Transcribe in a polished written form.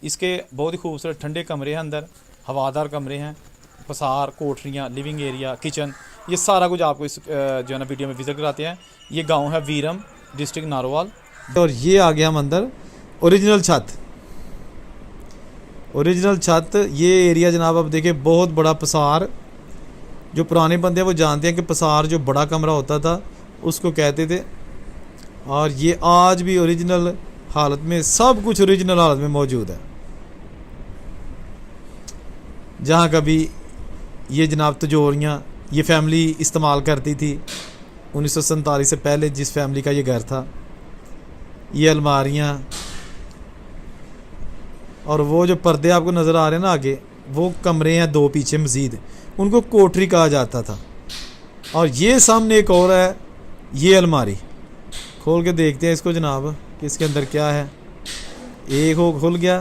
इसके बहुत ही खूबसूरत ठंडे कमरे हैं, अंदर हवादार कमरे हैं, पसार, कोठरियाँ, लिविंग एरिया, किचन, ये सारा कुछ आपको इस जो है ना वीडियो में विजिट कराते हैं। ये गांव है वीरम, डिस्ट्रिक्ट नारोवाल। और ये आ गया हम अंदर, ओरिजिनल छत, ओरिजिनल छत। ये एरिया जनाब अब देखिए बहुत बड़ा पसार, जो पुराने बंदे हैं वो जानते हैं कि पसार जो बड़ा कमरा होता था उसको कहते थे। और ये आज भी ओरिजिनल हालत में, सब कुछ ओरिजिनल हालत में मौजूद है। जहाँ कभी ये जनाब तिजोरियाँ ये फैमिली इस्तेमाल करती थी 1947 से पहले, जिस फैमिली का ये घर था। ये अलमारियाँ और वो जो पर्दे आपको नज़र आ रहे हैं ना आगे, वो कमरे हैं दो पीछे मज़ीद, उनको कोठरी कहा जाता था। और ये सामने एक और है, ये अलमारी खोल के देखते हैं इसको जनाब कि इसके अंदर क्या है। एक हो खुल गया,